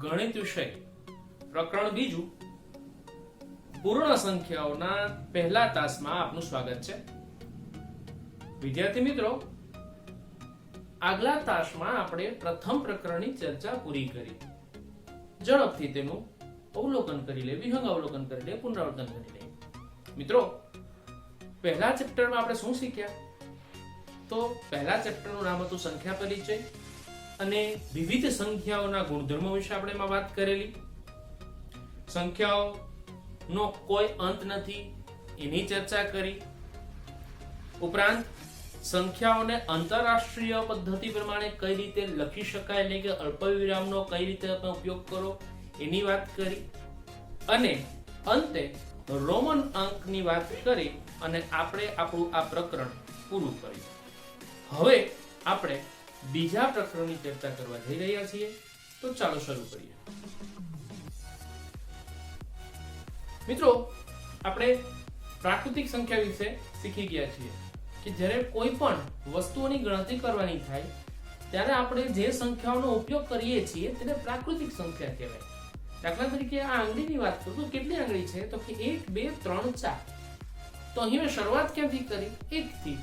ગણિત વિષય પ્રકરણ બીજું પૂર્ણ સંખ્યાઓના પહેલા તાસમાં આપનું સ્વાગત છે. વિદ્યાર્થી મિત્રો, આગલા તાસમાં આપણે પ્રથમ પ્રકરણની ચર્ચા પૂરી કરી. ઝડપથી તેનું અવલોકન કરી લે, વિહંગ અવલોકન કરી લે, પુનરાવર્તન કરી લે. મિત્રો, પહેલા ચેપ્ટરમાં આપણે શું શીખ્યા? તો પહેલા ચેપ્ટરનું નામ હતું સંખ્યા પરિચય અને વિવિધ સંખ્યાઓના ગુણધર્મો વિશે આપણે એમાં વાત કરેલી. સંખ્યાઓનો કોઈ અંત નથી એની ચર્ચા કરી. ઉપરાંત સંખ્યાઓને આંતરરાષ્ટ્રીય પદ્ધતિ પ્રમાણે કઈ રીતે લખી શકાય, એટલે કે અલ્પવિરામનો કઈ રીતે આપણે ઉપયોગ કરો એની વાત કરી. અને અંતે રોમન અંકની વાત કરી અને આપણે આપણું આ પ્રકરણ પૂરું કર્યું. હવે આપણે બીજા પ્રકરણની ચર્ચા કરવા જઈ રહ્યા છીએ, તો ચાલો શરૂ કરીએ. મિત્રો, આપણે પ્રાકૃતિક સંખ્યા વિશે શીખી ગયા છીએ કે જ્યારે કોઈ પણ વસ્તુઓની ગણતરી કરવાની થાય ત્યારે આપણે જે સંખ્યાઓનો ઉપયોગ કરીએ છીએ તેને પ્રાકૃતિક સંખ્યા કહેવાય. દાખલા તરીકે આ આંગળીની વાત કરું તો કેટલી આંગળી છે? તો કે 1 2 3 4. તો અહીં મેં શરૂઆત ક્યાંથી કરી? 1 થી.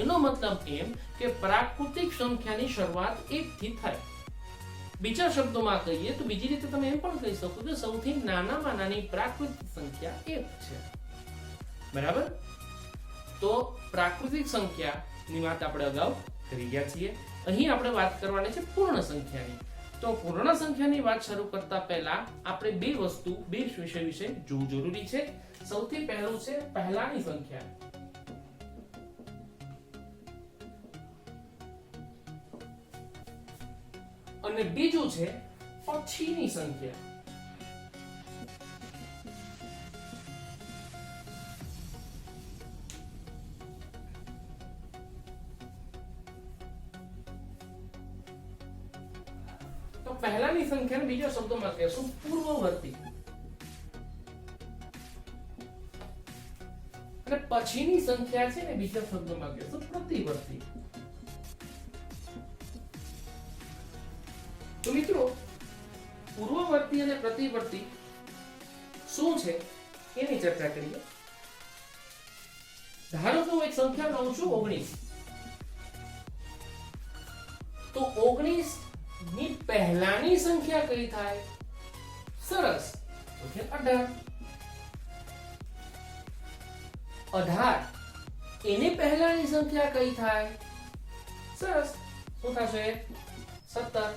એનો મતલબ એમ કે પ્રાકૃતિક સંખ્યાની શરૂઆત 1 થી થાય. બીજા શબ્દોમાં કહીએ તો બીજી રીતે તમે એમ પણ કહી શકો કે સૌથી નાનામાં નાની પ્રાકૃતિક સંખ્યા 1 છે. બરાબર? તો પ્રાકૃતિક સંખ્યાની વાત આપણે અગાઉ કરી ગયા છીએ. અહીં આપણે વાત કરવાની છે પૂર્ણ સંખ્યાની. તો પૂર્ણ સંખ્યાની વાત શરૂ કરતા પહેલા આપણે બે વિષય વિશે જોવું જરૂરી છે. સૌથી પહેલું છે પહેલાની સંખ્યા અને બીજું છે પછીની સંખ્યા. તો પહેલાની સંખ્યાને બીજા શબ્દોમાં કહેશું પૂર્વવર્તી અને પછીની સંખ્યા છે ને બીજા શબ્દોમાં કહેશું પ્રતિવર્તી. તો મિત્રો, પૂર્વવર્તી અને પ્રતિવર્તી શું છે એની ચર્ચા કરીએ. ધારો કે હું એક સંખ્યા લઉં છું 19. તો 19 ની પહેલાની સંખ્યા કઈ થાય? સરસ, તો કે 18. 18 એની પહેલાની સંખ્યા કઈ થાય? સરસ, શું થશે? 17.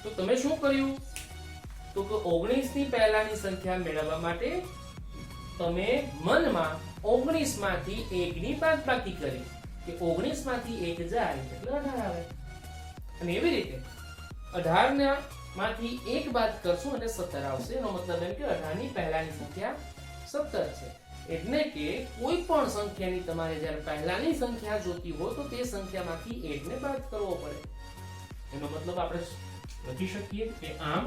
તો તમે શું કર્યું? તો કે 19 ની પહેલાની સંખ્યા મેળવવા માટે તમે મનમાં 19 માંથી 1 ની બાદબાકી કરી કે 19 માંથી 1 જાય એટલે 18 આવે. અને એવી રીતે 18 માંથી 1 બાદ કરશું એટલે 17 આવશે. એનો મતલબ એમ કે 18 ની પહેલાની સંખ્યા 17 છે. એટલે કે કોઈ પણ સંખ્યાની તમારે જ્યારે પહેલાની સંખ્યા જોતી હોય તો તે સંખ્યામાંથી 1 ને બાદ કરવો પડે. એનો મતલબ આપણે લખી શકીએ કે આમ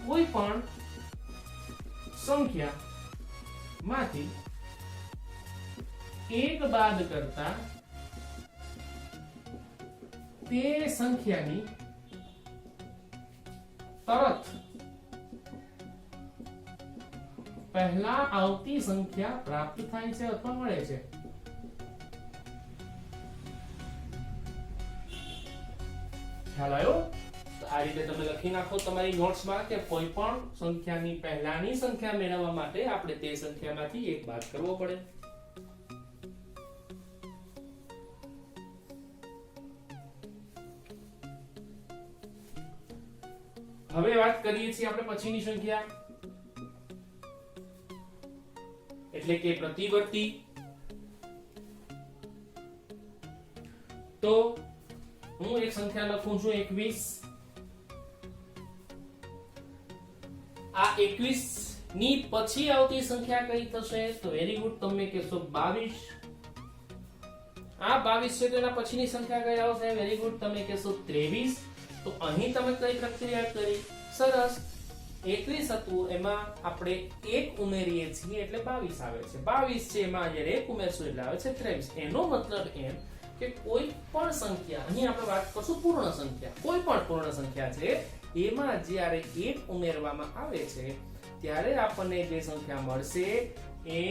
કોઈ પણ સંખ્યા માંથી 1 બાદ કરતા તે સંખ્યાની તરત પહેલા આવતી સંખ્યા પ્રાપ્ત થાય છે અથવા મળે છે. ખ્યાલ આવ્યો? તો આ રીતે તમે લખી નાખો તમારી નોટ્સમાં કે કોઈ પણ સંખ્યાની પહેલાની સંખ્યા મેળવવા માટે આપણે તે સંખ્યામાંથી 1 બાદ કરવો પડે. હવે વાત કરીએ છીએ આપણે પછીની સંખ્યા એટલે કે પ્રતિવર્તી. તો હું એક સંખ્યા લખું છું 21. આ 21 ની પછી આવતી સંખ્યા કઈ થશે? તો વેરી ગુડ, તમે કહેશો 22. આ 22 છે તો એના પછીની સંખ્યા કઈ આવશે? વેરી ગુડ, તમે કહેશો 23. તો અહીં તમે કઈ પ્રક્રિયા કરી? સરસ, 21 હતું એમાં આપણે 1 ઉમેરીએ છીએ એટલે 22 આવે છે. 22 છે એમાં જ્યારે 1 ઉમેરશું એટલે આવે છે 23. એનો મતલબ એમ કે કોઈ પણ સંખ્યા, અહીં આપણે વાત કરશું પૂર્ણ સંખ્યા, કોઈ પણ પૂર્ણ સંખ્યા છે એમાં જ્યારે 1 ઉમેરવામાં આવે છે ત્યારે આપણને જે સંખ્યા મળશે એ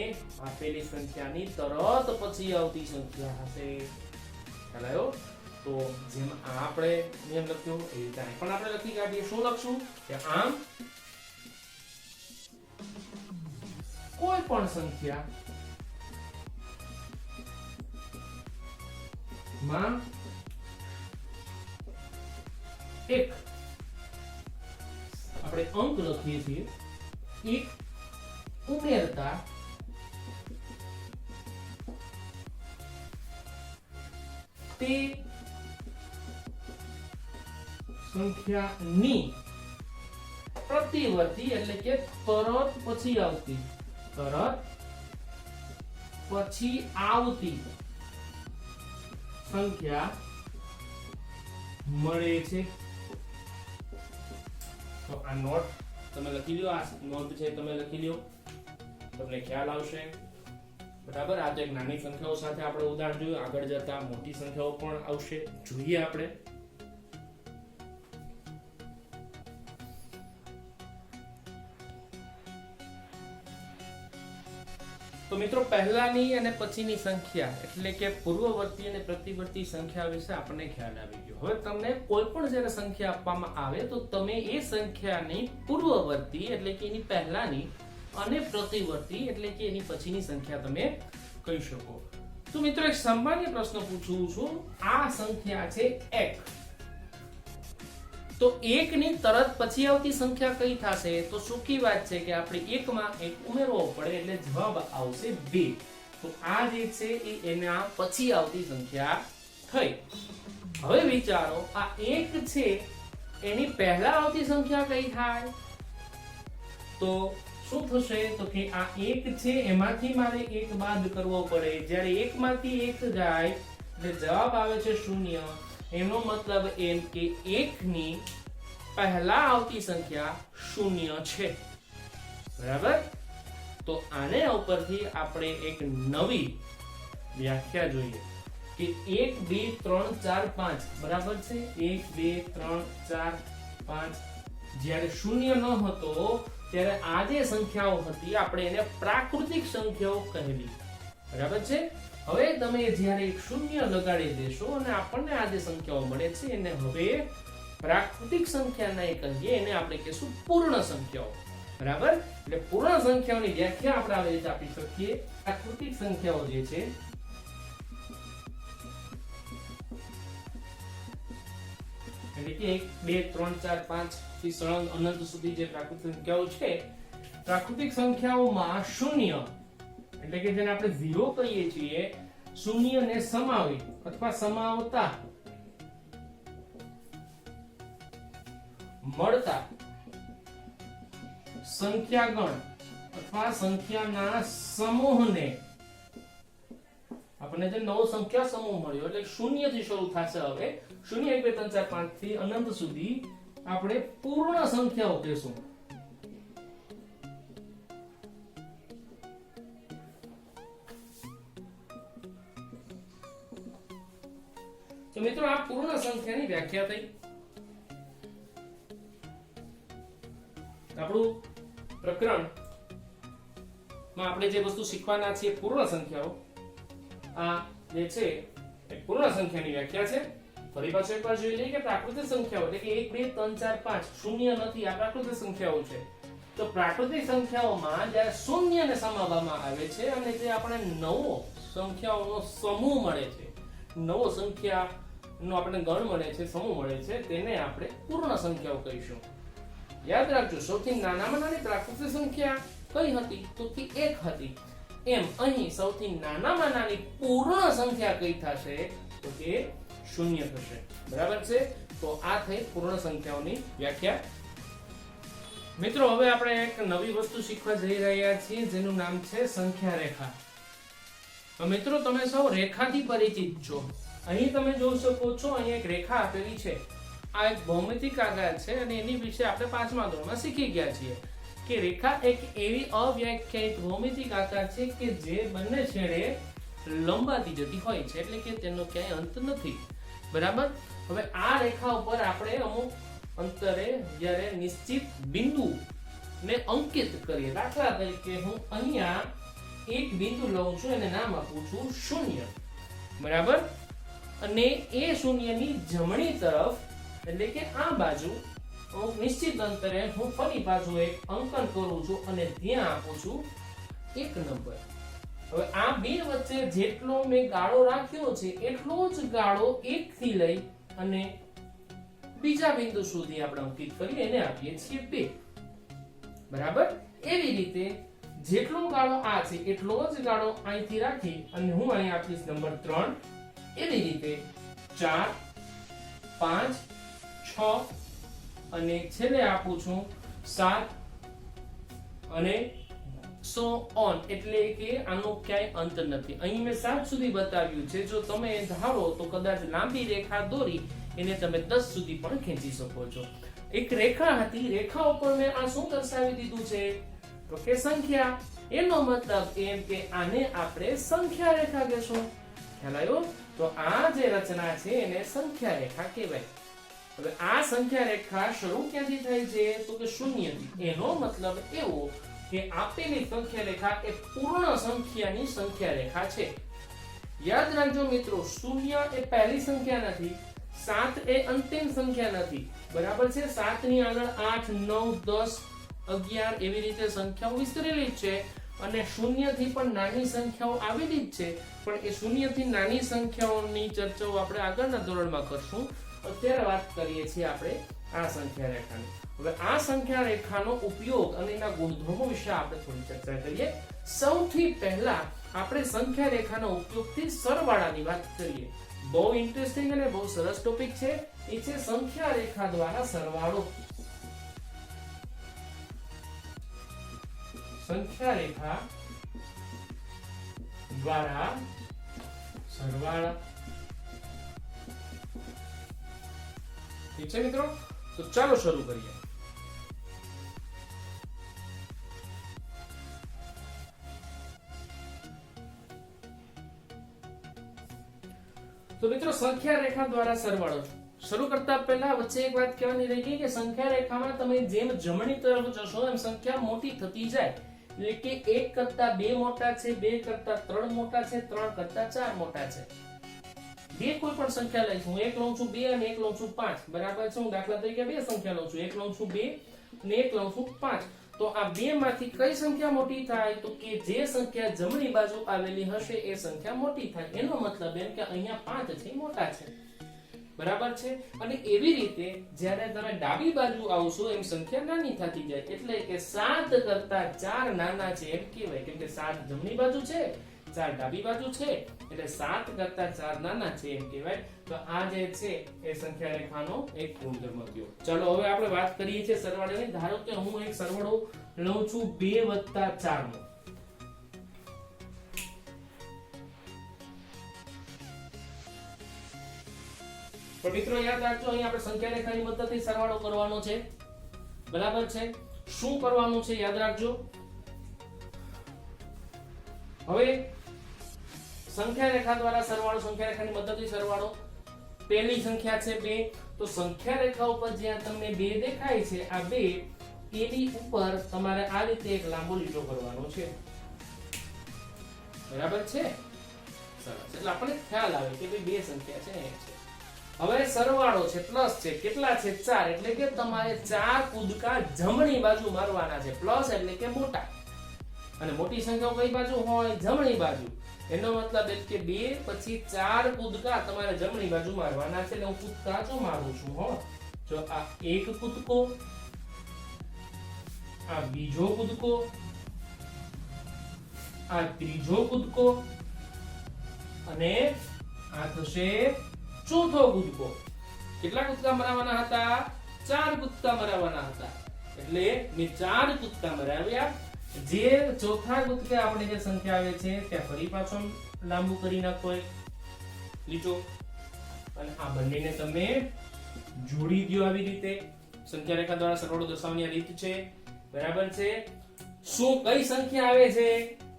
આપેલી સંખ્યાની તરત પછી આવતી સંખ્યા હશે. ખ્યાલ આવ્યો? તો જેમ આપણે નિયમ લખ્યો એ રીતે પણ આપણે લખી કાઢીએ. શું લખશું? કે આમ કોઈ પણ સંખ્યા માં એક, આપણે અંક લખીએ છીએ, એક ઉમેરતા તે સંખ્યાની પ્રતિવર્તી એટલે કે તરત પછી આવતી સંખ્યા મળે છે. તો આ નોટ તમે લખી લો, આ નોટ છે તમે લખી લો, તમને ખ્યાલ આવશે. બરાબર? આ તો એક નાની સંખ્યાઓ સાથે આપણે ઉદાહરણ જોયું, આગળ જતા મોટી સંખ્યાઓ પણ આવશે, જોઈએ આપણે. તો મિત્રો, પહેલાની અને પછીની સંખ્યા એટલે કે પૂર્વવર્તી અને પ્રતિવર્તી સંખ્યા વિશે આપણને ખ્યાલ આવી ગયો. હવે તમને કોઈ પણ જ્યારે સંખ્યા આપવામાં આવે તો તમે એ સંખ્યાની પૂર્વવર્તી એટલે કે એની પહેલાની અને પ્રતિવર્તી એટલે કે એની પછીની સંખ્યા તમે કહી શકો. તો મિત્રો, એક સામાન્ય પ્રશ્ન પૂછું છું. આ સંખ્યા છે 1, તો 1 ની તરત પછી આવતી સંખ્યા કઈ થશે? તો સુકી વાત છે કે આપણે 1 માં 1 ઉમેરવો પડે એટલે જવાબ આવશે 2. તો આ જે છે એ એના પછી આવતી સંખ્યા થઈ. હવે વિચારો, આ 1 છે એની પહેલા આવતી સંખ્યા કઈ થાય? તો શું થશે? તો કે આ 1 છે એમાંથી મારે 1 બાદ કરવો પડે. જ્યારે 1 માંથી 1 જાય એટલે જવાબ આવે છે 0. એનો મતલબ એમ કે 1 ની પહેલા આવતી સંખ્યા 0 છે. બરાબર? તો આને ઉપરથી આપણે એક નવી વ્યાખ્યા જોઈએ કે 1 2 3 4 5 બરાબર છે. 1 2 3 4 5 જ્યારે 0 ન હતો ત્યારે આ જે સંખ્યાઓ હતી આપણે એને પ્રાકૃતિક સંખ્યાઓ કહેલી. બરાબર છે? હવે તમે જ્યારે 0 લગાડી દેશો અને આપણને આ જે સંખ્યાઓ મળે છે એને હવે પ્રાકૃતિક સંખ્યા નહીં કહીએ, એને આપણે કહીશું પૂર્ણ સંખ્યાઓ. બરાબર? એટલે પૂર્ણ સંખ્યાઓની વ્યાખ્યા આપણે આવી રીતે આપી શકીએ. પ્રાકૃતિક સંખ્યાઓ જે છે એટલે કે 1 2 3 4 5 થી સળંગ અનંત સુધી જે પ્રાકૃતિક સંખ્યાઓ છે, પ્રાકૃતિક સંખ્યાઓમાં 0 એટલે કે જેને આપણે 0 કહીએ છીએ, 0 ને સમાવી અથવા સમાવતા મળતા સંખ્યાગણ અથવા સંખ્યાના સમૂહને આપણને જે નવો સંખ્યા સમૂહ મળ્યો એટલે 0 થી શરૂ થશે. હવે 0 1 2 3 4 5 થી અનંત સુધી આપણે પૂર્ણ સંખ્યાઓ કહીશું. તો મિત્રો, આ પૂર્ણ સંખ્યાની વ્યાખ્યા થઈ. આપણું પ્રકરણ માં આપણે જે વસ્તુ શીખવાના છીએ પૂર્ણ સંખ્યાઓ, આ જે છે એ પૂર્ણ સંખ્યાની વ્યાખ્યા છે. ફરી પાછું એકવાર જોઈ લઈએ કે પ્રાકૃતિક સંખ્યાઓ એટલે કે 1 2 3 4 5 શૂન્ય નથી, આ પ્રાકૃતિક સંખ્યાઓ છે. તો પ્રાકૃતિક સંખ્યાઓમાં જ્યારે શૂન્યને સમાવવામાં આવે છે અને જે આપણે નવો સંખ્યાઓનો સમૂહ મળે છે, નવો સંખ્યાનો આપણે ગણ મળે છે, સમૂહ મળે છે, તેને આપણે પૂર્ણ સંખ્યાઓ કહીશું. યાદ રાખજો, સૌથી નાનામાં નાની પ્રાકૃતિક સંખ્યા કઈ હતી? તો કે 1 હતી. એમ અહીં સૌથી નાનામાં નાની પૂર્ણ સંખ્યા કઈ થશે? તો કે 0 થશે. બરાબર છે? તો આ થઈ પૂર્ણ સંખ્યાઓની વ્યાખ્યા. મિત્રો, હવે આપણે એક નવી વસ્તુ શીખવા જઈ રહ્યા છીએ જેનું નામ છે સંખ્યા રેખા. તો મિત્રો, તમે સૌ રેખાથી પરિચિત છો. અહીં તમે જોઈ શકો છો, અહીં એક રેખા આપેલી છે. આ એક ભૌમિતિક આકાર છે અને એની વિશે આપણે 5મા ધોરણમાં શીખી ગયા છીએ કે રેખા એક એવી અવ્યાખ્યાયિત ભૌમિતિક આકાર છે કે જે બંને છેડે લંબાતી જતી હોય છે, એટલે કે તેનો ક્યાંય અંત નથી. બરાબર. હવે આ રેખા ઉપર આપણે અમુક અંતરે જ્યારે નિશ્ચિત બિંદુ ને અંકિત કરીએ, દાખલા તરીકે હું અહીંયા એક બિંદુ લઉં છું અને નામ આપું છું 0. બરાબર. અને એ શૂન્યની જમણી તરફ એટલે કે આ બાજુ અમુક નિશ્ચિત અંતરે હું ફરી પાછું એક અંકન કરું છું અને ત્યાં આપું છું 1 નંબર. હવે આ બે વચ્ચે જેટલો મેં ગાળો રાખ્યો છે એટલો જ ગાળો 1 થી લઈ અને બીજા બિંદુ સુધી આપણે અંકિત કરી એને આપીએ છીએ 2. બરાબર. એવી રીતે જેટલો ગાળો આ છે એટલો જ ગાળો અહીંથી રાખી અને હું અહીં આપીશ નંબર 3. એવી રીતે 4, 5, 6 અને છેલ્લે આપું છું 7 અને સો ઓન, એટલે કે આનો ક્યાંય અંત નથી. અહીં મેં 7 સુધી બતાવ્યું છે. જો તમે ધારો તો કદાચ લાંબી રેખા દોરી એને તમે 10 સુધી પણ ખેંચી શકો છો. એક રેખા હતી, રેખા ઉપર મેં આ શું દર્શાવી દીધું છે તો કે સંખ્યા. એનો મતલબ એમ કે આને આપણે સંખ્યા રેખા કહેશું. ખ્યાલ આવ્યો? તો આ જે રચના છે એને સંખ્યા રેખા કહેવાય. હવે આ સંખ્યા રેખા શરૂ ક્યાંથી થાય છે તો કે 0 થી. એનો મતલબ એવો કે આપેલી સંખ્યા રેખા એ પૂર્ણ સંખ્યાની સંખ્યા રેખા છે. યાદ રાખજો મિત્રો, 0 એ પહેલી સંખ્યા નથી, 7 એ અંતિમ સંખ્યા નથી. બરાબર છે. 7 ની આગળ 8, 9, 10, 11 એવી રીતે સંખ્યાઓ વિસ્તરેલી જ છે અને 0 થી પણ નાની સંખ્યાઓ આવેલી જ છે. પણ એ 0 થી નાની સંખ્યાઓની ચર્ચાઓ આપણે આગળના ધોરણમાં કરશું. અત્યારે વાત કરીએ છીએ આપણે આ સંખ્યા રેખાની. હવે આ સંખ્યા રેખાનો ઉપયોગ અને એના ગુણધર્મો વિશે આપણે થોડી ચર્ચા કરીએ. સૌથી પહેલા આપણે સંખ્યા રેખાનો ઉપયોગથી સરવાળાની વાત કરીએ. બહુ ઇન્ટરેસ્ટિંગ અને બહુ સરસ ટોપિક છે. એ છે સંખ્યા રેખા દ્વારા સરવાળો. સંખ્યા રેખા દ્વારા સરવાળા. ઠીક છે મિત્રો, તો ચાલો શરૂ કરીએ. તો મિત્રો સંખ્યા રેખા દ્વારા સરવાળો શરૂ કરતા પહેલા વચ્ચે એક વાત કહેવાની રહી ગઈ કે સંખ્યા રેખામાં તમે જેમ જમણી તરફ જશો એમ સંખ્યા મોટી થતી જાય. એટલે કે 1 કરતા 2 મોટા છે, 2 કરતા 3 મોટા છે, 3 કરતા 4 મોટા છે. બે કોઈ પણ સંખ્યા લઈશ, હું 1 લઉં છું 2 અને 1 લઉં છું 5. બરાબર છે. હું દાખલા તરીકે બે સંખ્યા લઉં છું, 1 લઉં છું 2 અને 1 લઉં છું 5. તો આ બે માંથી કઈ સંખ્યા મોટી થાય તો કે જે સંખ્યા જમણી બાજુ આવેલી હશે એ સંખ્યા મોટી થાય. એનો મતલબ એમ કે અહીંયા 5 છે મોટા છે. બરાબર છે. અને એવી રીતે જ્યારે તમે ડાબી બાજુ આવશો એમ સંખ્યા નાની થતી જાય. એટલે કે 7 કરતા 4 નાના છે એમ કહેવાય. કેમ કે 7 જમણી બાજુ છે, 4 ડાબી બાજુ છે, એટલે 7 કરતા 4 નાના છે એમ કહેવાય. તો આ જે છે એ સંખ્યા રેખાનો એક ગુણધર્મ થયો. ચાલો હવે આપણે વાત કરીએ છીએ સરવાળાની. ધારો કે હું એક સરવાળો લઉં છું 2 વત્તા 4 નો. પણ મિત્રો યાદ રાખજો, અહીં આપણે સંખ્યા રેખાની મદદથી સરવાળો કરવાનો છે. બરાબર છે. શું કરવાનું છે યાદ રાખજો. હવે સંખ્યા રેખા દ્વારા સરવાળો, સંખ્યા રેખાની મદદથી સરવાળો. પહેલી સંખ્યા છે 2. તો સંખ્યા રેખા ઉપર જ્યાં તમને 2 દેખાય છે, આ 2 એની ઉપર તમારે આ રીતે એક લાંબો લીટો કરવાનો છે. બરાબર છે. સરસ. એટલે આપણને ખ્યાલ આવે કે ભાઈ 2 સંખ્યા છે. હવે સરવાળો છે, પ્લસ છે. કેટલા છે? 4. એટલે કે તમારે 4 કૂદકા જમણી બાજુ મારવાના છે. પ્લસ એટલે કે મોટા. અને મોટી સંખ્યાઓ કઈ બાજુ હોય? જમણી બાજુ. એનો મતલબ એ કે 2 પછી 4 કૂદકા તમારે જમણી બાજુ મારવાના છે. એટલે હું કૂદકા જો મારું છું હો. જો આ એક કૂદકો, આ બીજો કૂદકો, આ ત્રીજો કૂદકો અને આ થશે ચોથો કૂદકો. કેટલા કૂદકા મરાવવાના હતા? 4 કૂદકા મરાવવાના હતા. એટલે મેં 4 કૂદકા મરાવ્યા. જે ચોથા કૂદકે આપણે જે સંખ્યા આવે છે ત્યાં ફરી પાછો લાંબુ કરી નાખો લીટો અને આ બંનેને તમે જોડી દો આવી રીતે. સંખ્યા રેખા દ્વારા સરવાળો દર્શાવવાની આ રીત છે. બરાબર છે. શું કઈ સંખ્યા આવે છે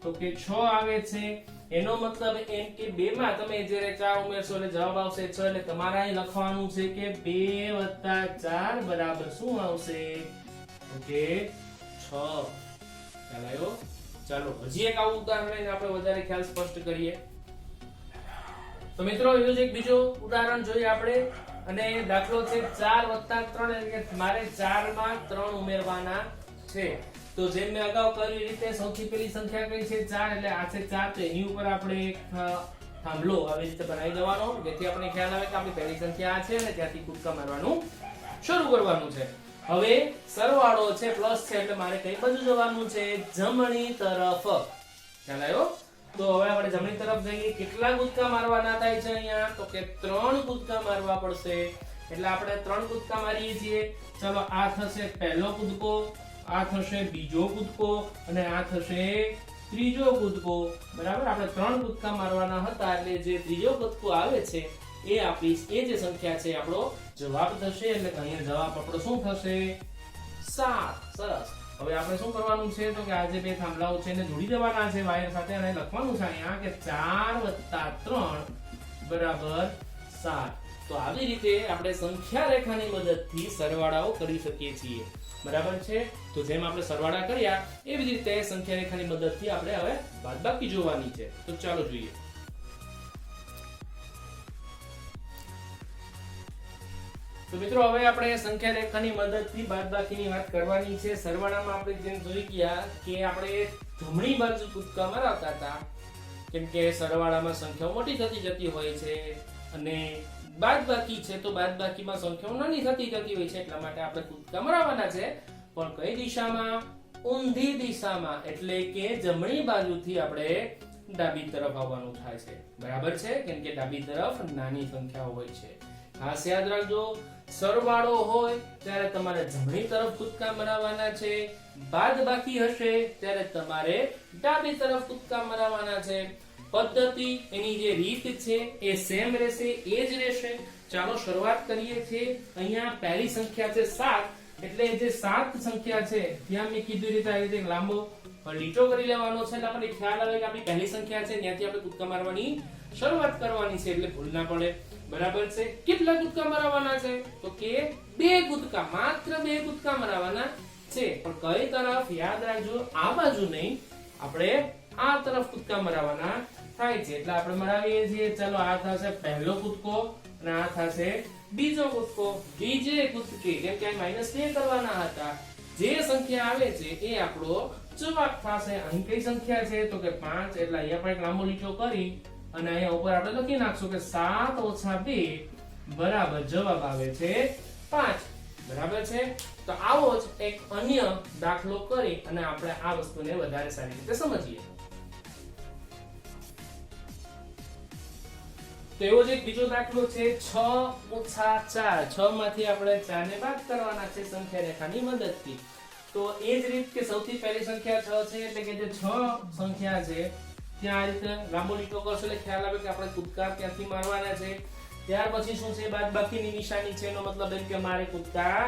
તો કે 6 આવે છે. એનો મતલબ એમ કે 2 માં તમે જ્યારે 4 ઉમેરશો એટલે જવાબ આવશે 6 એટલે તમારે અહીં લખવાનું છે કે 2 + 4 બરાબર શું આવશે ઓકે 6 ખ્યાલ આવ્યો ચાલો હજી એક આવું ઉદાહરણ લઈને આપણે વધારે ખ્યાલ સ્પષ્ટ કરીએ તો મિત્રો એવું જ એક બીજો ઉદાહરણ જોઈએ આપણે અને દાખલો છે 4 + 3 એટલે કે મારે 4 માં 3 ઉમેરવાના છે તો જેમ મેં અગાઉ કરી રીતે સૌથી પહેલી સંખ્યા કઈ છે 4 એટલે આ છે 4 તો એની ઉપર આપણે એક થાંભલો આવી રીતે બનાવી દેવાનો જેથી આપણે ખ્યાલ આવે કે આપણી પહેલી સંખ્યા આ છે અને ત્યાંથી કૂદકા મારવાનું શરૂ કરવાનું છે હવે સરવાળો છે પ્લસ છે એટલે મારે કઈ બાજુ જવાનું છે જમણી તરફ ખ્યાલ આવ્યો તો હવે આપણે જમણી તરફ જઈએ કેટલા કૂદકા મારવાના થાય છે અહીંયા તો કે 3 કૂદકા મારવા પડશે એટલે આપણે 3 કૂદકા મારીએ છીએ ચલો આ થશે પહેલો કૂદકો આ થશે બીજો કૂદકો અને આ થશે ત્રીજો કૂદકો બરાબર આપણે 3 કૂદકા મારવાના હતા એટલે જે ત્રીજો કૂદકો આવે છે એ આપણી એ જે સંખ્યા છે આપણો જવાબ થશે એટલે અહીંયા જવાબ આપણો શું થશે 7 સરસ હવે આપણે શું કરવાનું છે તો કે આ જે બે થાંભલાઓ છે એને જોડી દેવાના છે વાયર સાથે અને લખવાનું છે અહીંયા કે 4 + 3 બરાબર 7 તો આવી રીતે આપણે સંખ્યા રેખાની મદદથી સરવાળાઓ કરી શકીએ છીએ બરાબર છે તો જેમ આપણે સરવાળા કર્યા એવી જ રીતે સંખ્યા રેખાની મદદથી આપણે હવે બાદબાકી જોવાની છે તો ચાલો જોઈએ તો મિત્રો હવે આપણે સંખ્યા રેખાની મદદથી બાદબાકીની વાત કરવાની છે સરવાળામાં આપણે જેમ જોઈ ગયા કે આપણે જમણી બાજુ કૂદકા મારતા હતા કેમ કે સરવાળામાં સંખ્યાઓ મોટી થતી જતી હોય છે અને બાદબાકી છે તો બાદબાકીમાં સંખ્યાઓ નાની થતી જતી હોય છે એટલા માટે આપણે કૂદકા મારવાના છે પણ કઈ દિશામાં ઊંધી દિશામાં એટલે કે જમણી બાજુથી આપણે ડાબી તરફ આવવાનું થાય છે બરાબર છે કેમ કે ડાબી તરફ નાની સંખ્યાઓ હોય છે ખાસ યાદ રાખજો સરવાળો હોય ત્યારે તમારે જમણી તરફ કૂદકા મારવાના છે બાદબાકી હશે ત્યારે તમારે ડાબી તરફ કૂદકા મારવાના છે પદ્ધતિ એની જે રીત છે એ સેમ રહેશે એ જ રહેશે ચાલો શરૂઆત કરીએ છીએ અહીંયા પહેલી સંખ્યા છે 7 એટલે જે 7 સંખ્યા છે ત્યાં મેં કીધું રીતે આ રીતે લાંબો લીટો કરી લેવાનો છે એટલે આપણને ખ્યાલ આવે કે આપણી પહેલી સંખ્યા છે ત્યાંથી આપણે કૂદકા મારવાની શરૂઆત કરવાની છે એટલે ભૂલ ના પડે બરાબર છે કેટલા કૂદકા મારવાના છે તો કે 2 કૂદકા માત્ર 2 કૂદકા મારવાના છે પણ કઈ તરફ યાદ રાખજો આ બાજુ નહીં આપણે આ તરફ કૂદકા મારવાના થાય છે એટલે આપણે મરાવીએ છીએ ચલો આ થશે પહેલો કૂદકો અને આ થશે બીજો કૂદકો બીજે કૂદકે કેમ કે -2 કરવાના હતા જે સંખ્યા આવે છે એ આપણો જવાબ થશે અહીં કઈ સંખ્યા છે તો કે 5 એટલે અહીંયા પણ એક લાંબો લીટો કરી અને અહીંયા ઉપર આપણે લખી નાખશું કે 7 - 2 બરાબર જવાબ આવે છે 5 બરાબર છે તો આવો જ એક અન્ય દાખલો કરી અને આપણે આ વસ્તુને વધારે સારી રીતે સમજીએ તો એવો જ એક બીજો દાખલો છે 6 - 4 6 માંથી આપણે 4 ને બાદ કરવાના છે સંખ્યા રેખાની મદદથી તો એ જ રીત કે સૌથી પહેલી સંખ્યા 6 છે એટલે કે જે 6 સંખ્યા છે ત્યાં આ રીતે લાંબો લીટો કરશો એટલે ખ્યાલ આવે કે આપણે કૂદકા ત્યાંથી મારવાના છે ત્યાર પછી શું છે બાદબાકીની નિશાની છે એનો મતલબ એમ કે મારે કૂદકા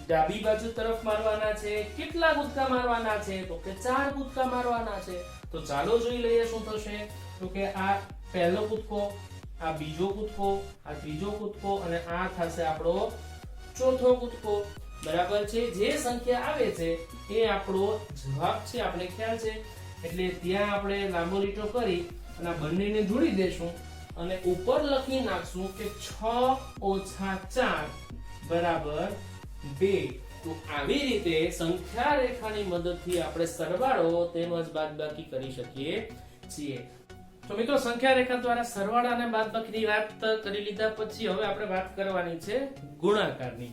ડાબી બાજુ તરફ મારવાના છે કેટલા કૂદકા મારવાના છે તો કે 4 કૂદકા મારવાના છે તો ચાલો જોઈ લઈએ શું થશે તો કે આ પહેલો કૂદકો આ બીજો કૂદકો આ ત્રીજો કૂદકો અને આ થશે આપણો ચોથો કૂદકો બરાબર છે જે સંખ્યા આવે છે એ આપણો જવાબ છે આપણે ખ્યાલ છે એટલે ત્યાં આપણે લાંબો લીટો કરી અને આ બંનેને જોડી દેશું અને ઉપર લખી નાખશું કે 6 - 4 બરાબર 2 તો આવી રીતે સંખ્યા રેખાની મદદથી આપણે સરવાળો તેમજ બાદબાકી કરી શકીએ છીએ તો મિત્રો સંખ્યા રેખા દ્વારા સરવાળા અને બાદબાકીની વાત કરી લીધા પછી હવે આપણે વાત કરવાની છે ગુણાકારની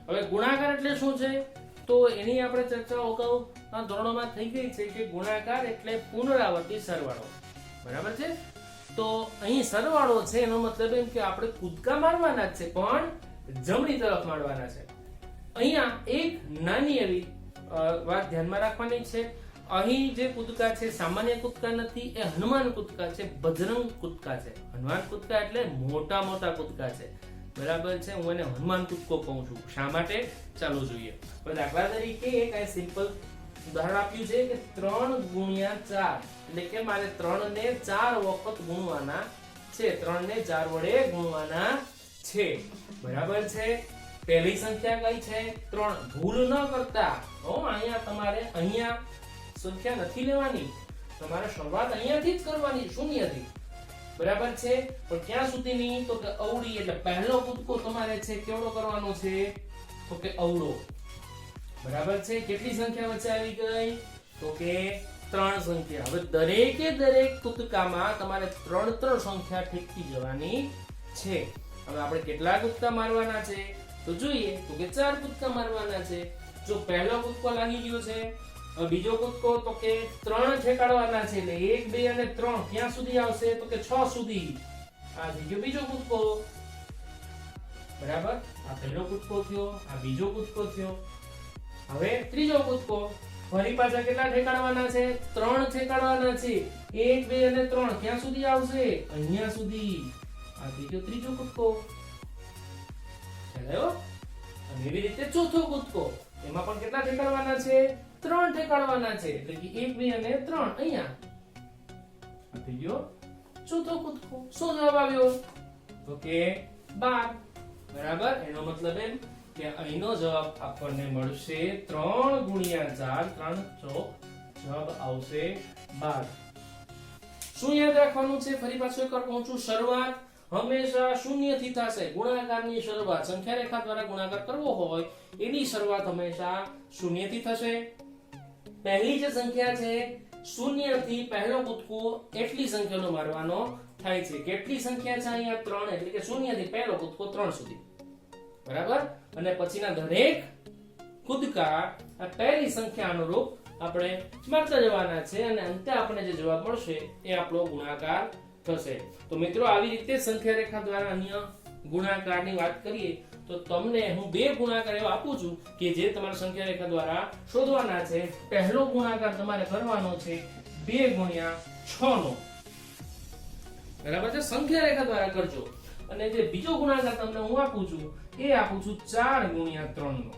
હવે ગુણાકાર એટલે શું છે તો એની આપણે ચર્ચા અગાઉના ધોરણોમાં થઈ ગઈ છે કે ગુણાકાર એટલે પુનરાવર્તિત સરવાળો બરાબર છે તો અહીં સરવાળો છે એનો મતલબ એમ કે આપણે કૂદકા મારવાના જ છે પણ જમણી તરફ મારવાના છે અહીંયા એક નાની એવી વાત ધ્યાનમાં રાખવાની છે અહીં જે કૂદકા છે સામાન્ય કૂદકા નથી એ હનુમાન કૂદકા છે બજરંગ કૂદકા છે હનુમાન કૂદકા એટલે મોટા મોટા કૂદકા છે બરાબર છે હું એને હનુમાન કૂદકો કહું છું શા માટે ચાલો જોઈએ દાખલા તરીકે એક આ સિમ્પલ ઉદાહરણ આપ્યું છે કે 3 ગુણ્યા 4 એટલે કે મારે 3 ને 4 વખત ગુણવાના છે, 3 ને 4 વડે ગુણવાના છે, બરાબર છે। પહેલી સંખ્યા કઈ છે 3, ભૂલ ન કરતા અહીંયા તમારે અહીંયા સંખ્યા નથી લેવાની, તમારે શરૂઆત અહીંયાથી જ કરવાની, શૂન્યથી, બરાબર છે। પણ ક્યાં સુધીની તો કે અવળી, એટલે પહેલો કૂદકો તમારે છે કેવડો કરવાનો છે તો કે અવળો, બરાબર છે। કેટલી સંખ્યા વચ્ચે આવી ગઈ તો કે 3 સંખ્યા। હવે દરેકે દરેક કૂદકામાં તમારે 3 સંખ્યા ઠીકતી જવાની છે। હવે આપણે કેટલા કૂદકા મારવાના છે તો જોઈએ તો કે 4 કૂદકા મારવાના છે। જો પહેલો કૂદકો લાગી ગયો છે, બીજો કૂદકો તો કે 3 ઠેકાડવાના છે, એટલે 1 2 અને 3 ક્યાં સુધી આવશે તો કે 6 સુધી। આ થઈ ગયો બીજો કૂદકો, બરાબર। આ પહેલો કૂદકો થયો, આ બીજો કૂદકો થયો। હવે ત્રીજો કૂદકો, ફરી પાછા કેટલા ઠેકાડવાના છે 3 ઠેકાડવાના છે, 1 2 અને 3 ક્યાં સુધી આવશે અહીંયા સુધી। આ થઈ ગયો ત્રીજો કૂદકો, ખ્યાલ આવ્યો। અને એવી રીતે ચોથો કૂદકો, એમાં પણ કેટલા ઠેકાડવાના છે 3 ઠેકાડવાના છે, એટલે કે 1 2 અને 3 અહીંયા। આ થઈ ગયો ચોથો કૂદકો। શું જવાબ આવ્યો તો કે 12, બરાબર। એનો મતલબ એમ કે અહીંનો જવાબ આપણને મળશે 3 ગુણ્યા 4, 3 ચોક જવાબ આવશે 12। શું યાદ રાખવાનું છે ફરી પાછું એકવાર કહું છું, શરૂઆત હંમેશા શૂન્યથી થશે। ગુણાકારની શરૂઆત સંખ્યા રેખા દ્વારા ગુણાકાર કરવો હોય એની શરૂઆત હંમેશા શૂન્યથી થશે। પહેલી જે સંખ્યા છે શૂન્યથી પહેલો કૂદકો એટલી સંખ્યાનો મારવાનો થાય છે। કેટલી સંખ્યા છે અહીંયા 3, એટલે કે શૂન્યથી પહેલો કૂદકો 3 સુધી, બરાબર। અને પછીના દરેક કૂદકા આ પહેલી સંખ્યા અનુરૂપ આપણે મારતા જવાના છે, અને અંતે આપણે જે જવાબ મળશે એ આપણો ગુણાકાર થશે। તો મિત્રો આવી રીતે સંખ્યા રેખા દ્વારા અન્ય ગુણાકારની વાત કરીએ તો તમને હું 2 ગુણાકાર એવા આપું છું કે જે તમારે સંખ્યા રેખા દ્વારા શોધવાના છે। પહેલો ગુણાકાર તમારે કરવાનો છે 2 ગુણ્યા 6 નો, બરાબર છે, સંખ્યા રેખા દ્વારા કરજો। અને જે બીજો ગુણાકાર તમને હું આપું છું એ આપું છું 4 ગુણ્યા 3 નો,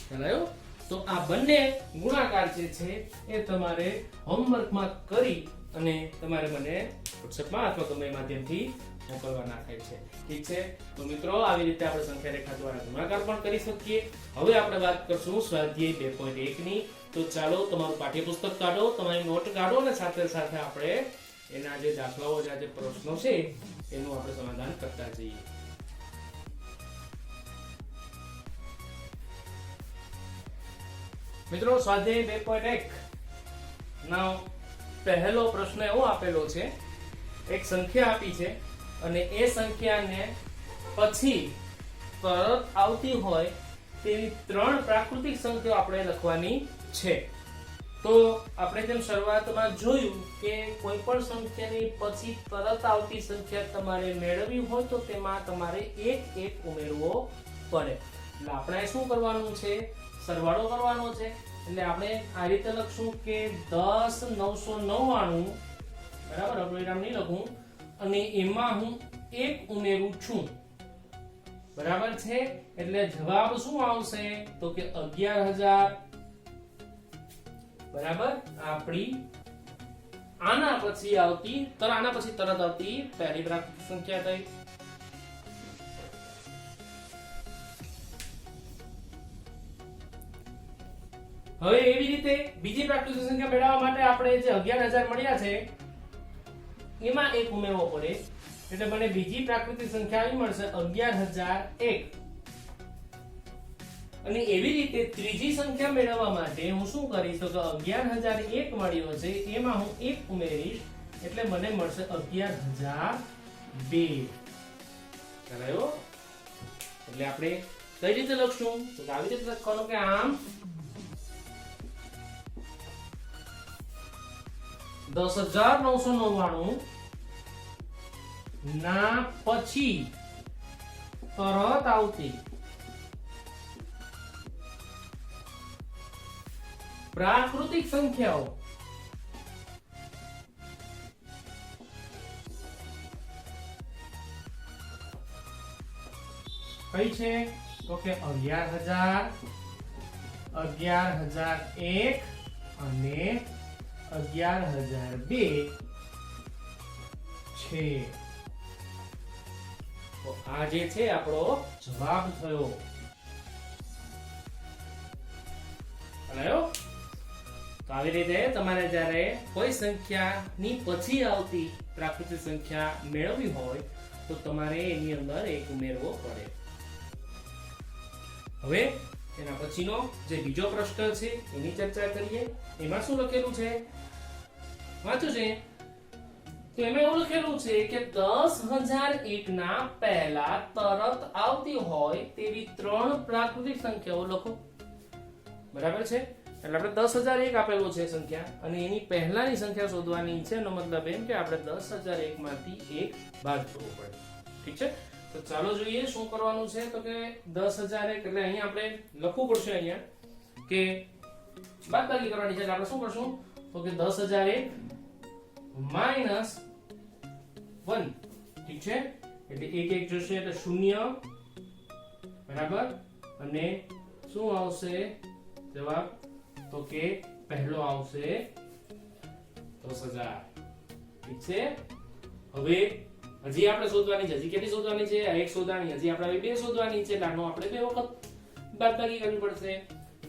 ખ્યાલ આવ્યો? તો આ બંને ગુણાકાર જે છે એ તમારે હોમવર્કમાં કરી અને તમારે મને WhatsAppમાં અથવા ગમે માધ્યમથી મોકલવાના થાય છે, ઠીક છે। તો મિત્રો આવી રીતે આપણે સંખ્યા રેખા દ્વારા ગુણાકાર પણ કરી શકીએ। હવે આપણે વાત કરશું સ્વાધ્યાય 2.1 ની। તો ચાલો તમારું પાઠ્યપુસ્તક કાઢો, તમારી નોટ કાઢો, અને સાથે સાથે આપણે એના જે દાખલાઓ, જે પ્રશ્નો છે એનું આપણે સમાધાન કરતા જઈએ। મિત્રો સ્વાધ્યાય 2.1 ના પહેલો પ્રશ્ન એવો આપેલો છે, એક સંખ્યા આપી છે અને એ સંખ્યાને પછી તરત આવતી હોય તેવી 3 પ્રાકૃતિક સંખ્યાઓ આપણે લખવાની છે। તો આપણે જેમ શરૂઆતમાં જોયું કે કોઈ પણ સંખ્યાની પછી તરત આવતી સંખ્યા તમારે મેળવવી હોય તો તેમાં તમારે એક ઉમેરવો પડે। એટલે આપણે શું કરવાનું છે, સરવાળો કરવાનો છે। એટલે આપણે આ રીતે લખશું કે 10,999, બરાબર, અપરિણામ નહીં લખું, અને એમાં હું 1 ઉમેરું છું, બરાબર છે। એટલે જવાબ શું આવશે તો કે 11,000, બરાબર। આપણી આના પછી તરત આવતી પહેલી પ્રાકૃતિક સંખ્યા થઈ। હવે એવી રીતે બીજી પ્રાકૃતિક સંખ્યા મેળવવા માટે આપણે જે 11,000 મળ્યા છે એમાં 1 ઉમેરવો પડે, એટલે મને બીજી પ્રાકૃતિક સંખ્યા આવી મળશે 11,001। અને એવી રીતે ત્રીજી સંખ્યા મેળવવા માટે હું શું કરીશ તો કે 11,001 મળ્યો છે એમાં હું 1 ઉમેરીશ, એટલે મને મળશે 11,002। કરાયો? એટલે આપણે કઈ રીતે લખશું તો આવી રીતે લખવાનું કે આમ 10,999 ના પછી તરત આવતી પ્રાકૃતિક સંખ્યાઓ કઈ છે તો કે 11,000, 11,001 અને 11,002 છે. તો આ જે છે આપણો જવાબ થયો. આવ્યો? તો આવી રીતે તમારે જ્યારે કોઈ સંખ્યાની પછી આવતી પ્રાકૃતિક સંખ્યા મેળવવી હોય તો તમારે એની અંદર એક ઉમેરવો પડે. હવે એના પછીનો જે બીજો પ્રશ્ન છે એની ચર્ચા કરીએ. એમાં શું લખેલું છે વાંચ્યું છે? તો એમાં એવું લખેલું છે કે 10,001 ના પહેલા તરત આવતી હોય તેવી 3 પ્રાકૃતિક સંખ્યાઓ લખો. બરાબર છે? એટલે આપણે 10,001 આપેલું છે સંખ્યા અને એની પહેલાની સંખ્યા શોધવાની છે. એનો મતલબ એમ કે આપણે 10,001 માંથી એક બાદ કરવો પડે. ઠીક છે? તો ચાલો જોઈએ શું કરવાનું છે. તો કે 10,001 એટલે અહીંયા આપણે લખવું પડશે અહીંયા કે બાદબાકી કરવાની છે. એટલે આપણે શું કરશું? તો કે 10,001 માઈનસ 1. ઠીક છે? એટલે એક એક જશે એટલે 0. બરાબર? અને શું આવશે જવાબ? તો કે પહેલો આવશે 10,000. ઠીક છે? હવે હજી આપણે શોધવાની છે. હજી કેટલી શોધવાની છે? એક શોધવાની. હજી આપણે બે શોધવાની છે. એટલે આનો આપણે બે વખત બાદબાકી કરવી પડશે.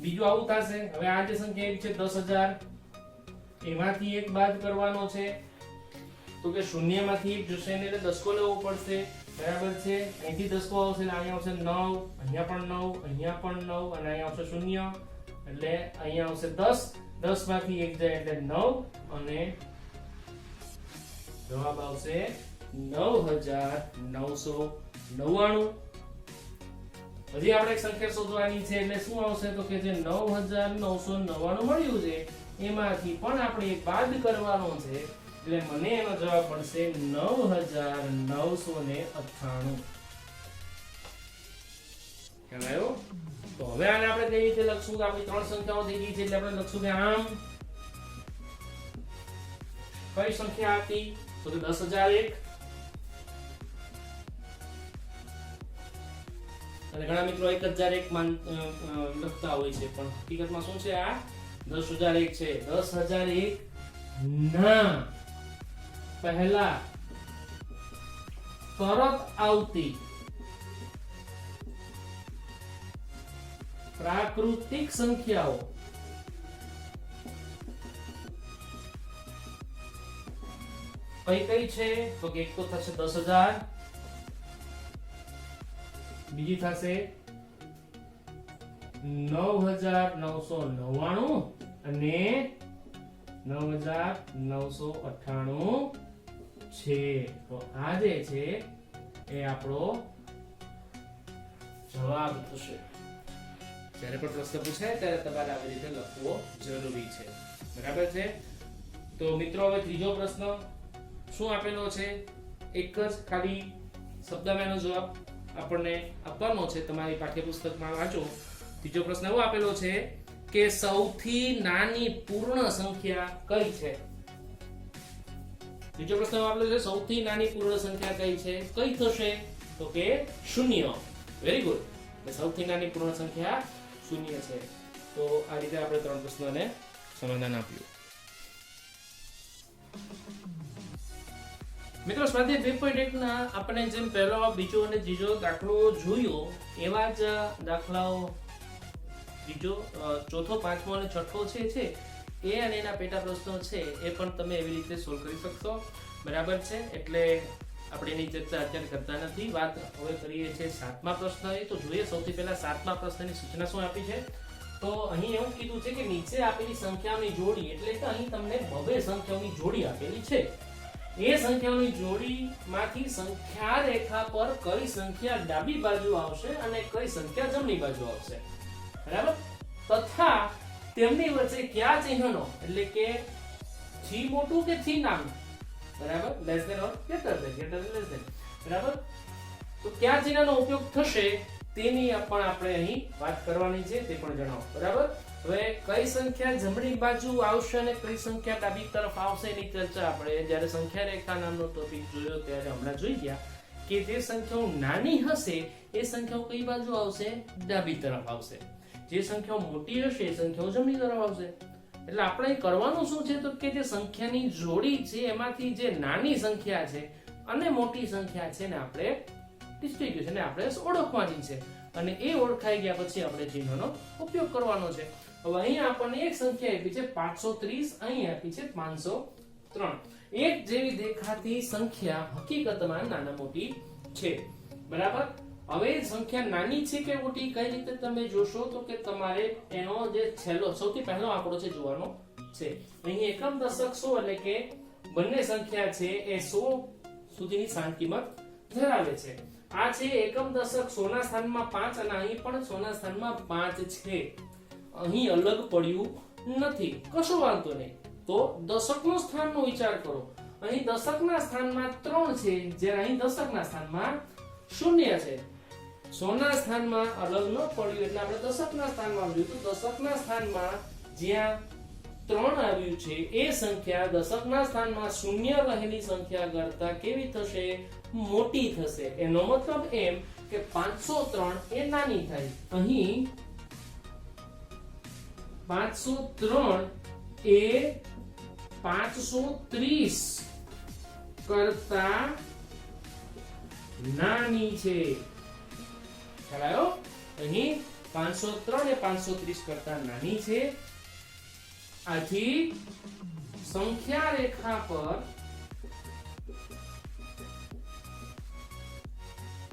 બીજું આવું થશે. હવે આ જે સંખ્યા એક છે 10,000 એમાંથી એક બાદ કરવાનો છે. તો કે 0 માંથી એક જશે એટલે દસકો લેવો પડશે. બરાબર છે? અહીંથી દસકો આવશે એટલે અહીંયા આવશે 9, અહીંયા પણ 9, અહીંયા પણ 9 અને અહીંયા આવશે 0. એટલે અહીંયા આવશે 10. 10 માંથી એક જાય એટલે 9 અને જવાબ આવશે 9,999. હજી આપણે એક સંખ્યા શોધવાની છે. એટલે શું આવશે? તો કે જે 9,999 મળ્યું છે એમાંથી પણ આપણે એક બાદ કરવાનો છે. એટલે મને એનો જવાબ મળશે 9,998. ખ્યાલ આવ્યો? તો હવે આને આપણે કઈ રીતે લખશું? આપણી 3 સંખ્યાઓ થઈ ગઈ છે એટલે આપણે લખશું કે આમ કઈ સંખ્યા હતી? તો કે 10,001. અને ઘણા મિત્રો 1,001 માં લખતા હોય છે પણ હકીકતમાં શું છે? આ 10,001 છે. 10,001 ના પહેલા તરત આવતી પ્રાકૃતિક સંખ્યાઓ કઈ કઈ છે? તો કે એક તો થશે 10,000, બીજી થશે 9,999 અને 9,998 છે. તો આ જે છે એ આપણો જવાબ થશે. જ્યારે પણ પ્રશ્ન પૂછાય ત્યારે તમારે આવી રીતે લખવો જરૂરી છે. બરાબર છે? તો મિત્રો હવે ત્રીજો પ્રશ્ન શું આપેલો છે? એક જ ખાલી શબ્દમાં એનો જવાબ આપણને આપવાનો છે. તમારી પાઠ્યપુસ્તકમાં વાંચો. ત્રીજો પ્રશ્ન એવો આપેલો છે કે સૌથી નાની પૂર્ણ સંખ્યા કઈ છે? ત્રીજો પ્રશ્ન આપેલો છે સૌથી નાની પૂર્ણ સંખ્યા કઈ છે? કઈ થશે? તો કે 0. Very good. સૌથી નાની પૂર્ણ સંખ્યા 0 છે. તો આ રીતે આપણે 3 પ્રશ્નોને સમાધાન આપ્યું. મિત્રો સ્વાધ્યાય 2.1 ના આપણે જેમ પહેલો, બીજો અને ત્રીજો દાખલો જોયો એવા જ દાખલાઓ બીજો, ચોથો, પાંચમો અને છઠ્ઠો છે એ અને એના પેટા પ્રશ્નો છે એ પણ તમે એવી રીતે સોલ્વ કરી શકશો. બરાબર છે? એટલે આપણે એની ચર્ચા અત્યારે કરતા નથી. વાત હવે કરીએ છીએ 7મા પ્રશ્નની. તો જોઈએ સૌથી પહેલા 7મા પ્રશ્નની સૂચના શું આપી છે. તો અહીં એવું કીધું છે કે નીચે આપેલી સંખ્યાઓની જોડી, એટલે કે અહીં તમને 2 સંખ્યાઓની જોડી આપેલી છે. એ સંખ્યાઓની જોડીમાંથી સંખ્યા રેખા પર કઈ સંખ્યા ડાબી બાજુ આવશે અને કઈ સંખ્યા જમણી બાજુ આવશે. બરાબર? તથા તેમની વચ્ચે કયા ચિહ્નનો, એટલે કે થી મોટું કે થી નાનું, બરાબર, less than or greater than less than, બરાબર, તો કયા ચિહ્નનો ઉપયોગ થશે તેની પણ આપણે અહીં વાત કરવાની છે, તે પણ જણાવો. બરાબર? હવે કઈ સંખ્યા જમણી બાજુ આવશે અને કઈ સંખ્યા ડાબી તરફ આવશે એની ચર્ચા આપણે જ્યારે સંખ્યા રેખા નામનો ટોપિક જોયો ત્યારે હમણાં જોઈ ગયા કે જે સંખ્યાઓ નાની હશે એ સંખ્યાઓ કઈ બાજુ આવશે? ડાબી તરફ આવશે. જે સંખ્યાઓ મોટી હશે એ સંખ્યાઓ જમણી તરફ આવશે. એટલે આપણે કરવાનું શું છે તો કે જે સંખ્યાની જોડી છે એમાંથી જે નાની સંખ્યા છે અને મોટી સંખ્યા છે ને આપણે ડિસ્ટ્રીબ્યુશન આપણે ઓળખવાની છે, અને એ ઓળખાઈ ગયા પછી આપણે ચિહ્નનો ઉપયોગ કરવાનો છે. હવે અહીંયા આપણને એક સંખ્યા આપી છે 530, અહીં આપી છે 503. એક જેવી દેખાતી સંખ્યા હકીકતમાં નાના મોટી છે. બરાબર. હવે સંખ્યા નાની છે કે મોટી કઈ રીતે તમે જોશો તો કે તમારે એનો જે છેલ્લો સૌથી પહેલો આંકડો છે જોવાનો છે. અહીં એકમ દશક 100 એટલે કે બંને સંખ્યા છે એ 100 સુધીની સ્થાન કિંમત ધરાવે છે. આ છે એકમ દશક 100 ના સ્થાનમાં 5 અને અહીં પણ 100 ના સ્થાનમાં 5 છે. અહીં અલગ પડ્યું નથી, કશો વાંધો નહીં. તો દશકનો સ્થાનનો વિચાર કરો. અહીં દશકના સ્થાનમાં 3 છે, જ્યારે અહીં દશકના સ્થાનમાં 0 છે. 100 ના સ્થાનમાં અલગ ન પડ્યું એટલે આપણે દશકના સ્થાનમાં આવ્યું. તો દશકના સ્થાનમાં જ્યાં 3 આવ્યું છે એ સંખ્યા દશકના સ્થાનમાં 0 રહેલી સંખ્યા કરતા કેવી થશે? મોટી થશે. એનો મતલબ એમ કે 503 એ નાની થાય. અહીં 503 એ 530 કરતા નાની છે. ખ્યાલ આવ્યો? અહીં 503 એ 530 કરતા નાની છે. આથી સંખ્યા રેખા પર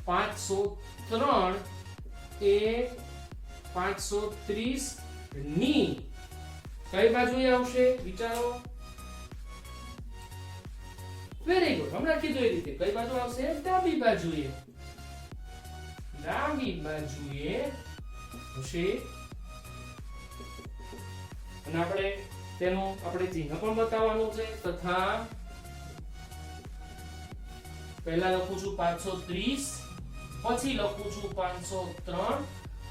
503 એ 530 ની કઈ બાજુએ આવશે? વિચારો. Very good. હમણાં કીધું એ રીતે કઈ બાજુ આવશે? ડાબી બાજુએ. ડાબી બાજુએ હશે. અને આપણે તેનું ચિહ્ન પણ બતાવવાનું છે. તથા પહેલા લખું છું 530, પછી લખું છું 503.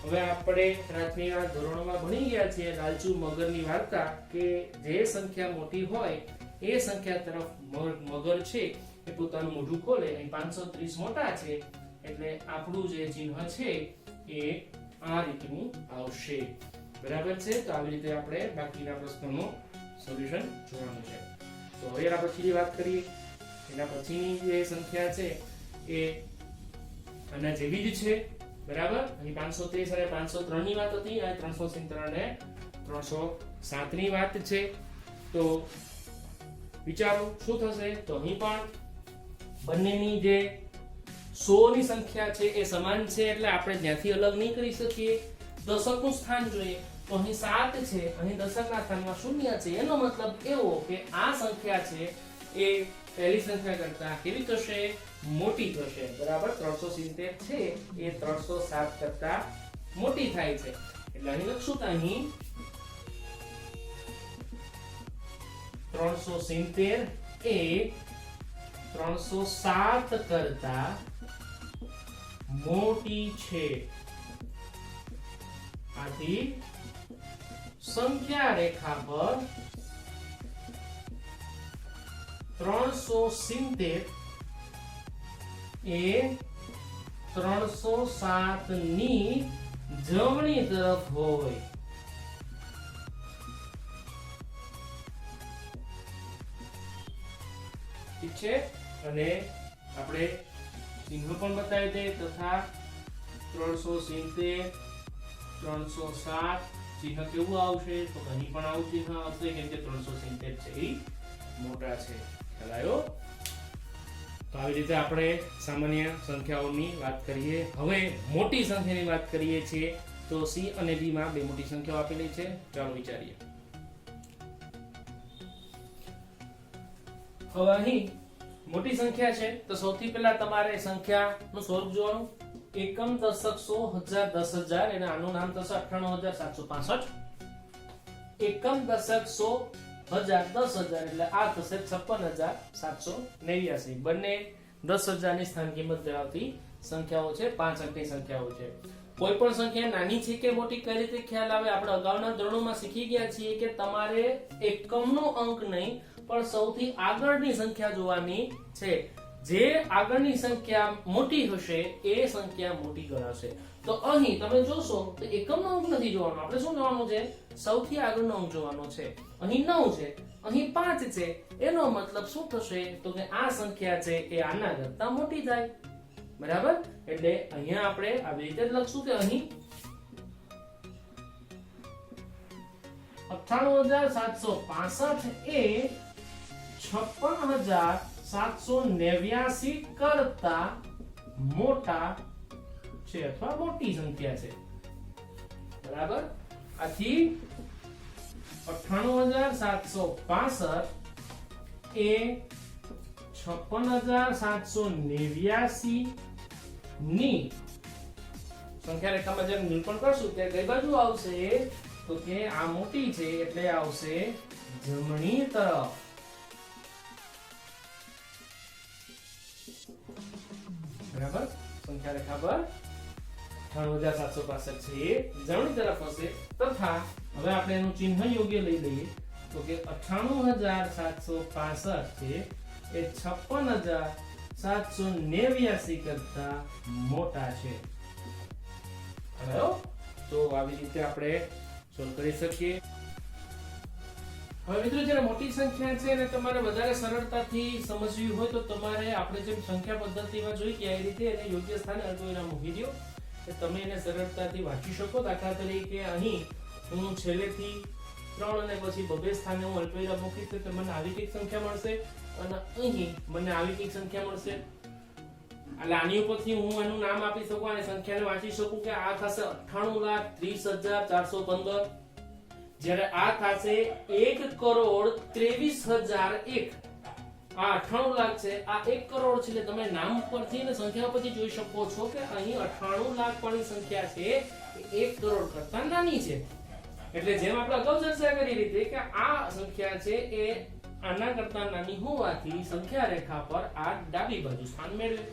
હવે આપણે પ્રાથમિક ધોરણમાં ભણી ગયા છીએ લાલચુ મગરની વાર્તા કે જે સંખ્યા મોટી હોય એ સંખ્યા તરફ મગર છે એ પોતાનું મોઢું ખોલે. અહીં 530 મોટા છે એટલે આપણું જે ચિહ્ન છે એ આ રીતનું આવશે. બરાબર છે. તો આવી રીતે આપણે બાકીના પ્રશ્નોનું સોલ્યુશન જોવાનું છે. તો હવે એના પછીની વાત કરીએ. એના પછીની જે સંખ્યા છે એ આના જેવી જ છે. બરાબર. અહીં 530 અને 503 ની વાત હતી, અને 370 અને 307 ની વાત છે. તો વિચારો શું થશે? તો અહીં પણ બંનેની જે 100 ની સંખ્યા છે એ સમાન છે એટલે આપણે જ્યાંથી અલગ નહીં કરી શકીએ. દશકનું સ્થાન જોઈએ તો અહીં 7 છે, અહીં દશકના સ્થાનમાં 0 છે. એનો મતલબ એવો કે આ સંખ્યા છે એ પહેલી સંખ્યા કરતા કેવી થશે? મોટી થશે. બરાબર. 370 છે એ 307 કરતા મોટી થાય છે. એટલે અહીં લખશું તો અહીં 370 એ 307 કરતા મોટી છે. આથી સંખ્યા રેખા પર 370 એ 307 ની જમણી તરફ હોય. ઠીક છે. અને આપણે ચિહ્ન પણ બતાવી દે. તથા 370 307 ચિહ્ન કેવું આવશે? તો અહીં પણ આવું ચિહ્ન આવશે કેમ કે 370 છે એ મોટા છે. ખ્યાલ આવ્યો? તો આવી રીતે આપણે સામાન્ય સંખ્યાઓની વાત કરીએ. હવે મોટી સંખ્યાની વાત કરીએ છીએ. તો સી અને ડી માં બે મોટી સંખ્યાઓ આપેલી છે. ચાલો વિચારીએ. હવે અહીં મોટી સંખ્યા છે તો સૌથી પહેલા તમારે સંખ્યાનું સ્વરૂપ જોવાનું. એકમ દશક 100 1000 10000 એટલે આનું નામ થશે 98765. એકમ દશક 100 1000 10000 એટલે આ થશે 56789. બંને 10000 ની સ્થાન કિંમત ધરાવતી સંખ્યાઓ છે, 5 અંકની સંખ્યાઓ છે. કોઈ પણ સંખ્યા નાની છે કે મોટી કઈ રીતે ખ્યાલ આવે? આપણે અગાઉના ધોરણોમાં શીખી ગયા છીએ કે તમારે એકમનો અંક નહીં પણ સૌથી આગળની સંખ્યા જોવાની છે. જે આગળની સંખ્યા મોટી હશે એ સંખ્યા મોટી ગણાશે. તો અહીં તમે જોશો તો એકમનો અંક નથી જોવાનો, આપણે શું જોવાનું છે? સૌથી આગળનો અંક જોવાનો છે. અહીં 9 છે, અહીં 5 છે, એનો મતલબ શું થશે? તો કે આ સંખ્યા છે એ આના કરતા મોટી થાય. બરાબર? એટલે અહીંયા આપણે આવી રીતે જ લખશું કે અહીં 98765 એ 56789 કરતા મોટા છે અથવા મોટી સંખ્યા છે. બરાબર? આથી 98765 એ 56789 ની સંખ્યા રેખામાં જેમ નિરૂપણ કરશું ત્યારે કઈ બાજુ આવશે? તો કે આ મોટી છે એટલે આવશે જમણી તરફ. બરાબર? સંખ્યા રેખા પર 98765 છે એ જમણી તરફ હશે. તથા હવે આપણે એનું ચિહ્ન યોગ્ય લઈ લઈએ તો કે 98765 છે એ 56789 કરતા મોટા છે. તો આવી રીતે આપણે સોલ્વ કરી શકીએ. હવે મિત્રો જ્યારે મોટી સંખ્યા છે અને તમારે વધારે સરળતાથી સમજવી હોય તો તમારે આપણે જેમ સંખ્યા પદ્ધતિમાં જોઈ કે આ રીતે એને યોગ્ય સ્થાને અલ્પવિરામ મૂકી દો કે તમે એને સરળતાથી વાંચી શકો. દાખલા તરીકે અહીં હું છેલ્લેથી 3 અને પછી 2 સ્થાને હું અલ્પવિરામ મૂકીશ તો મને આવી કંઈક સંખ્યા મળશે અને અહીં મને આવી કંઈક સંખ્યા મળશે. એટલે આની ઉપરથી હું એનું નામ આપી શકું અને સંખ્યાને વાંચી શકું કે આ થશે 98,30,415. જ્યારે આ થશે 1,23,001. આ 98 લાખ છે, આ 1 કરોડ છે. એટલે તમે નામ પરથી અને સંખ્યા પરથી જોઈ શકો છો કે અહીં 98 લાખ વાળી સંખ્યા છે એ 1 કરોડ કરતા નાની છે. એટલે જેમ આપણે અગાઉ ચર્ચા કરી રીતે કે આ સંખ્યા છે એ આના કરતા નાની હોવાથી સંખ્યા રેખા પર આ ડાબી બાજુ સ્થાન મેળવે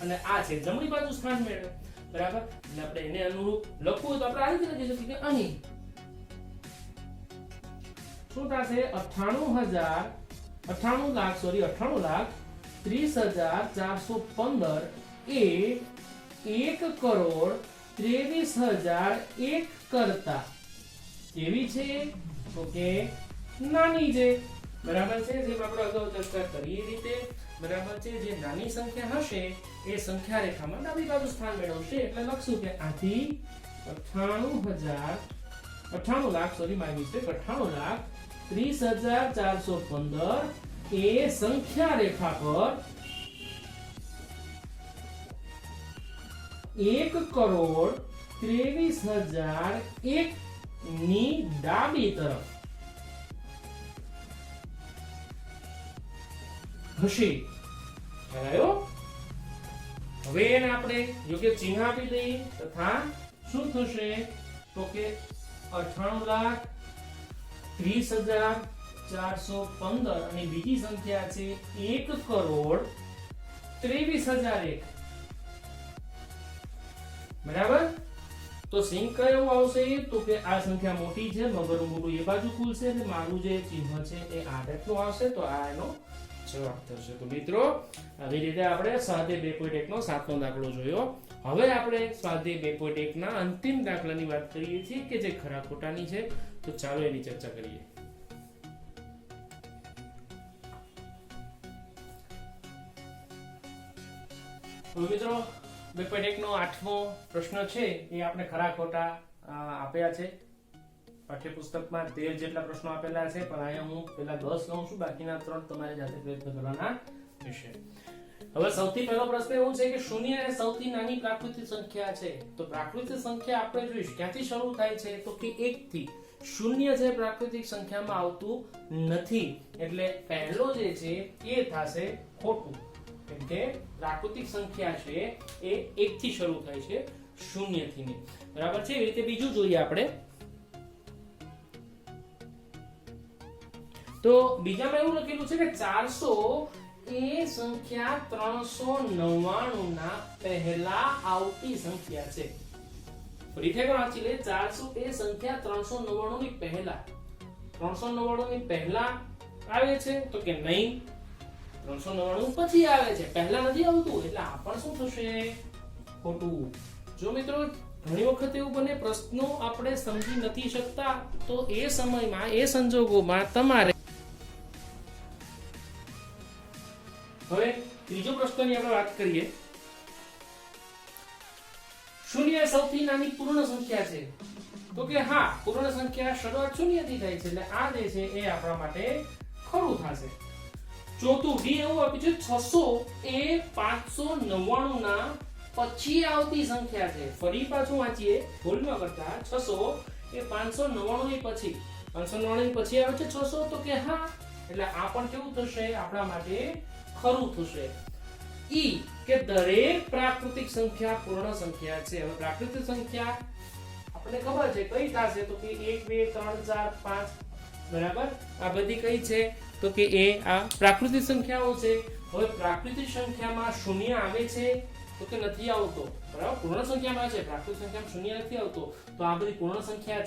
અને આ છે જમણી બાજુ સ્થાન મેળવે. બરાબર? એટલે આપણે એને અનુરૂપ લખવું તો આપણે આ રીતે લખી શકીએ કે અહીં શું થશે? 98,30,415 એ 1,23,001 કરતા કેવી છે? તો કે નાની છે. બરાબર છે? જેમ આપણે અગાઉ ચર્ચા કરી એ રીતે. બરાબર છે? જે નાની સંખ્યા હશે એ સંખ્યા રેખામાં ડાબી બાજુ સ્થાન મેળવશે. એટલે લખશું કે આથી 98,30,415 એ સંખ્યા રેખા પર 1,23,001 ની ડાબી તરફ હશે. હવે એને આપણે યોગ્ય ચિહ્ન આપી દઈએ તથા શું થશે? તો કે 98,30,415 અને બીજી સંખ્યા છે 1,23,001. બરાબર? તો સિંક કયો આવશે? તો કે આ સંખ્યા મોટી છે, મગરનું મોટું એ બાજુ ખુલશે એટલે મારું જે ચિહ્ન છે એ આ ટાઈપનું આવશે. તો આ એનો જવાબ થશે. તો મિત્રો આવી રીતે આપણે સ્વાધ્યાય 2.1 નો 7મો દાખલો જોયો. હવે આપણે સ્વાધ્યાય 2.1 ના અંતિમ દાખલાની વાત કરીએ છીએ કે જે ખરા ખોટાની છે. તો ચાલો એની ચર્ચા કરીએ. મિત્રો 2.1 નો 8મો પ્રશ્ન છે એ આપણે ખરા ખોટા આપ્યા છે. પાઠ્યપુસ્તકમાં 13 જેટલા પ્રશ્નો આપેલા છે પણ અહીંયા હું પહેલા 10 લઉં છું, બાકીના 3 તમારે જાતે પ્રયત્ન કરવાના રહેશે. હવે સૌથી પહેલો પ્રશ્ન એવું છે કે શૂન્ય એ સૌથી નાની પ્રાકૃતિક સંખ્યા છે. તો પ્રાકૃતિક સંખ્યા આપણે જોઈશું ક્યાંથી શરૂ થાય છે? તો કે 1 થી. શૂન્ય છે પ્રાકૃતિક સંખ્યામાં આવતું નથી એટલે પહેલો જે છે એ થશે ખોટું. કેમ કે પ્રાકૃતિક સંખ્યા છે એ 1 થી શરૂ થાય છે, શૂન્ય થી નહીં. બરાબર છે? એ રીતે બીજું જોઈએ આપણે. તો બીજામાં એવું લખેલું છે કે 400 એ સંખ્યા 399 ના પહેલા આવતી સંખ્યા છે. ફરીથી વાંચી લે. 400 એ સંખ્યા 399 ની પહેલા. 399 ની પહેલા આવે છે? તો કે નહીં. 399 પછી આવે છે, પહેલા નથી આવતું, એટલે આ પણ શું થશે? ખોટું. જો મિત્રો ઘણી વખત એવું બને પ્રશ્નો આપણે સમજી નથી શકતા, તો એ સમયમાં એ સંજોગોમાં તમારે હવે ત્રીજો પ્રશ્નની આપણે વાત કરીએ. શૂન્ય સૌથી નાની પૂર્ણ સંખ્યા છે, તો કે હા, પૂર્ણ સંખ્યા શરૂઆત શૂન્યથી થાય છે, એટલે આ જે છે એ આપણા માટે ખરું થશે. ચોથું ડી એવું આપ્યું છે 600 એ 599 ના પછી આવતી સંખ્યા છે. ફરી પાછું વાંચીએ ભૂલ ન કરતા. 600 એ 599 ની પછી, 599 ની પછી આવે છે 600, તો કે હા, એટલે આ પણ કેવું થશે? આપણા માટે ખરું થશે. ઈ કે દરેક પ્રાકૃતિક સંખ્યા પૂર્ણ સંખ્યા છે. હવે પ્રાકૃતિક સંખ્યા આપણને ખબર છે કઈ થશે? તો કે 1 2 3 4 5, બરાબર. આ બધી કઈ છે? તો કે એ આ પ્રાકૃતિક સંખ્યાઓ છે. હવે પ્રાકૃતિક સંખ્યામાં શૂન્ય આવે છે તો કે નથી આવતો, બરાબર. પૂર્ણ સંખ્યામાં છે, પ્રાકૃતિક સંખ્યામાં શૂન્ય નથી આવતો, તો આ બધી પૂર્ણ સંખ્યા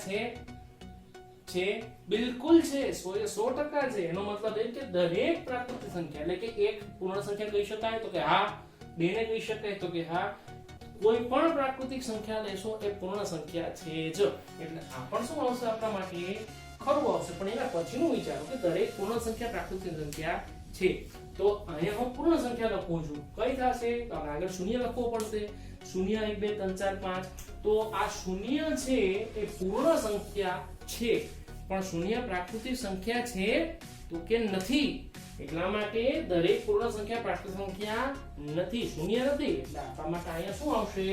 છે બિલકુલ છે, 100% છે. એનો મતલબ એ કે દરેક પ્રાકૃતિક સંખ્યા, એટલે કે એક પૂર્ણ સંખ્યા કહી શકાય તો કે હા, બે ને કહી શકાય તો કે હા, કોઈ પણ પ્રાકૃતિક સંખ્યા લેશો એ પૂર્ણ સંખ્યા છે જ, એટલે આ પણ શું આવશે? આપણા માટે ખરું આવશે. પણ એના પછીનું વિચારો કે દરેક પૂર્ણ સંખ્યા પ્રાકૃતિક સંખ્યા છે, તો અહીંયા હું પૂર્ણ સંખ્યા લખું છું, કઈ થશે? તો આગળ શૂન્ય લખવો પડશે. 0 1 2 3 4 5, તો આ શૂન્ય છે એ પૂર્ણ સંખ્યા છે, પણ શૂન્ય પ્રાકૃતિક સંખ્યા છે તો કે નથી. એટલા માટે દરેક પૂર્ણ સંખ્યા પ્રાકૃતિક સંખ્યા નથી, શૂન્ય નથી, એટલે આપણા માટે અહીંયા શું આવશે?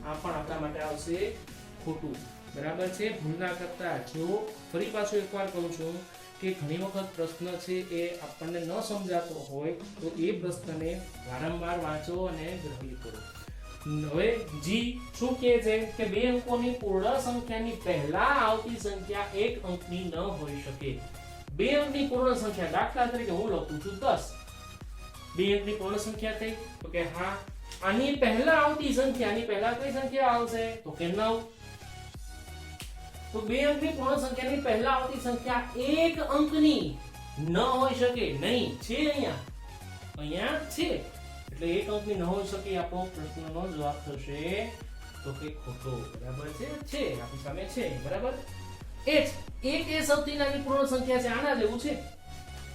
આ પણ આપણા માટે આવશે ખોટું, બરાબર છે. ભૂલ ના કરતા. જો ફરી પાછું એકવાર કહું છું કે ઘણી વખત પ્રશ્ન છે એ આપણને ન સમજાતો હોય તો એ પ્રશ્નને વારંવાર વાંચો અને ગ્રહણ કરો. હવે જી શું કહે છે કે બે અંકોની પૂર્ણ સંખ્યાની પહેલા આવતી સંખ્યા એક અંકની ન હોઈ શકે. બે અંકની પૂર્ણ સંખ્યા, દાખલા તરીકે હું લખું છું 10, બે અંકની પૂર્ણ સંખ્યા થઈ, તો કે હા. આની પહેલા આવતી સંખ્યા, આની પહેલા કઈ સંખ્યા આવશે? તો કે 9. તો બે અંકની પૂર્ણ સંખ્યાની પહેલા આવતી સંખ્યા એક અંકની ન હોઈ શકે. નહીં, છે અહીંયા છે, એટલે એક અંકની ન હોઈ શકે. આપણો પ્રશ્નનો જવાબ થશે તો કે ખોટો, બરાબર છે. આપણી સામે છે, બરાબર. એક એ સૌથી નાની પૂર્ણ સંખ્યા છે, આના જેવું છે.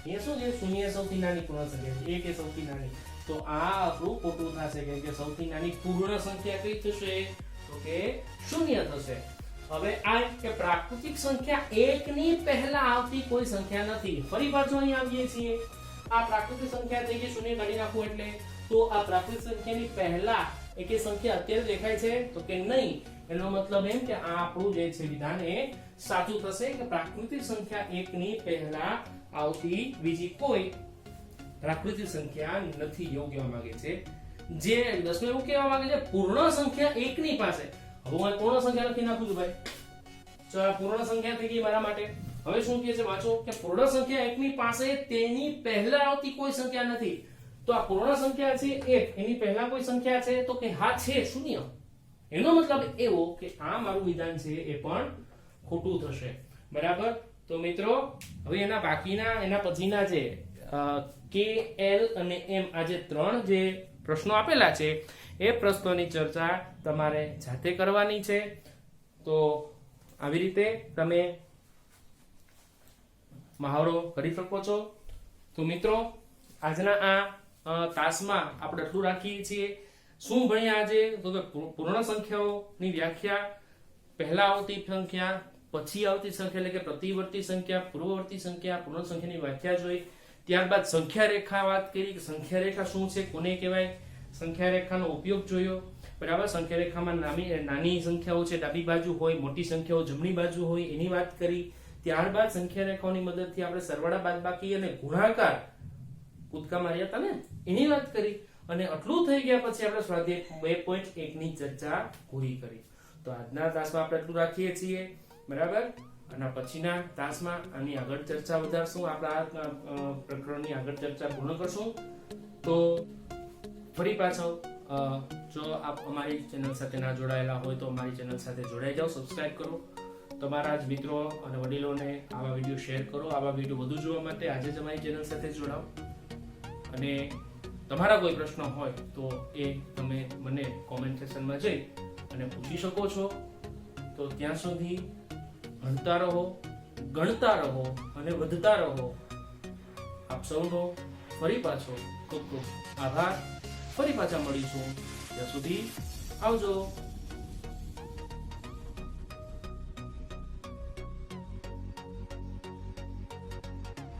એ શું છે? શૂન્ય સૌથી નાની પૂર્ણ સંખ્યા છે, એક એ સૌથી નાની. તો આ આપણું ખોટું થશે, કેમ કે સૌથી નાની પૂર્ણ સંખ્યા કઈ થશે? તો કે શૂન્ય થશે. હવે આ કે પ્રાકૃતિક સંખ્યા એક ની પહેલા આવતી કોઈ સંખ્યા નથી. ફરી પાછું અહીં આવીએ છીએ, આ પ્રાકૃતિક સંખ્યા થઈ ગઈ, શૂન્ય કાઢી નાખવું એટલે. તો આ પ્રાકૃતિક સંખ્યાની પહેલા એકે સંખ્યા અત્યારે દેખાય છે? તો કે નહીં. એનો મતલબ એમ કે આ આપણું જે છે વિધાન એ સાચું થશે કે પ્રાકૃતિક સંખ્યા એક ની પહેલા આવતી બીજી કોઈ પ્રાકૃતિક સંખ્યા નથી, એવું કહેવા માંગે છે. જે 10 એવું કહેવા માંગે છે પૂર્ણ સંખ્યા એક ની પાસે. હવે હું પૂર્ણ સંખ્યા લખી નાખું છું ભાઈ, તો આ પૂર્ણ સંખ્યા થઈ ગઈ મારા માટે. હવે શું કહે છે વાંચો કે પૂર્ણ સંખ્યા એક ની પાસે તેની પહેલા આવતી કોઈ સંખ્યા નથી. તો આ પૂર્ણ સંખ્યા છે 1, એની પહેલા કોઈ સંખ્યા છે? તો કે હા છે, શૂન્ય. એનો મતલબ એવો કે આ મારું વિધાન છે એ પણ ખોટું થશે, બરાબર. તો મિત્રો હવે એના બાકીના, એના પછીના જે કે, એલ અને એમ, આ જે ત્રણ જે પ્રશ્નો આપેલા છે એ પ્રશ્નોની ચર્ચા તમારે જાતે કરવાની છે. તો આવી રીતે તમે મહાવરો કરી શકો છો. તો મિત્રો આજના આ તાસમાં આપણે એટલું રાખીએ છીએ. શું ભણ્યા આજે? તો કે પૂર્ણ સંખ્યાઓની વ્યાખ્યા, પહેલા આવતી સંખ્યા, પછી આવતી સંખ્યા એટલે કે પ્રતિવર્તી સંખ્યા, પૂર્વવર્તી સંખ્યા, પૂર્ણ સંખ્યાની વ્યાખ્યા જોઈ. ત્યારબાદ સંખ્યા રેખા વાત કરી કે સંખ્યા રેખા શું છે, કોને કહેવાય, સંખ્યા રેખાનો ઉપયોગ જોયો, બરાબર. સંખ્યા રેખામાં નાની સંખ્યાઓ છે ડાબી બાજુ હોય, મોટી સંખ્યાઓ જમણી બાજુ હોય, એની વાત કરી. ત્યારબાદ સંખ્યા રેખાઓની મદદથી આપણે સરવાળા, બાદબાકી અને ગુણાકાર, કૂદકા માર્યા હતા ને, એની વાત કરી. અને આટલું થઈ ગયા પછી આપણે સ્વાધ્યાય 2.1 ની ચર્ચા પૂરી કરી. તો આજના તાસમાં આપણે એટલું રાખીએ છીએ, બરાબર. અને પછીના તાસમાં આની આગળ ચર્ચા વધારશું, આપણા પ્રકરણની આગળ ચર્ચા પૂર્ણ કરશું. તો ફરી પાછો જો આપ અમારી ચેનલ સાથે ના જોડાયેલા હોય તો અમારી ચેનલ સાથે જોડાઈ જાઓ, સબસ્ક્રાઇબ કરો, તમારા જ મિત્રો અને વડીલોને આવા વિડીયો શેર કરો. આવા વિડીયો વધુ જોવા માટે આજે જ અમારી ચેનલ સાથે જોડાઓ. અને તમારા કોઈ પ્રશ્ન હોય તો એ તમે મને કોમેન્ટ સેક્શનમાં જઈ અને પૂછી શકો છો. તો ત્યાં સુધી ભણતા રહો, ગણતા રહો અને વધતા રહો. આપ સૌનો ફરી પાછો ખૂબ ખૂબ આભાર. ફરી પાછા મળીશું. ત્યાં સુધી આવજો.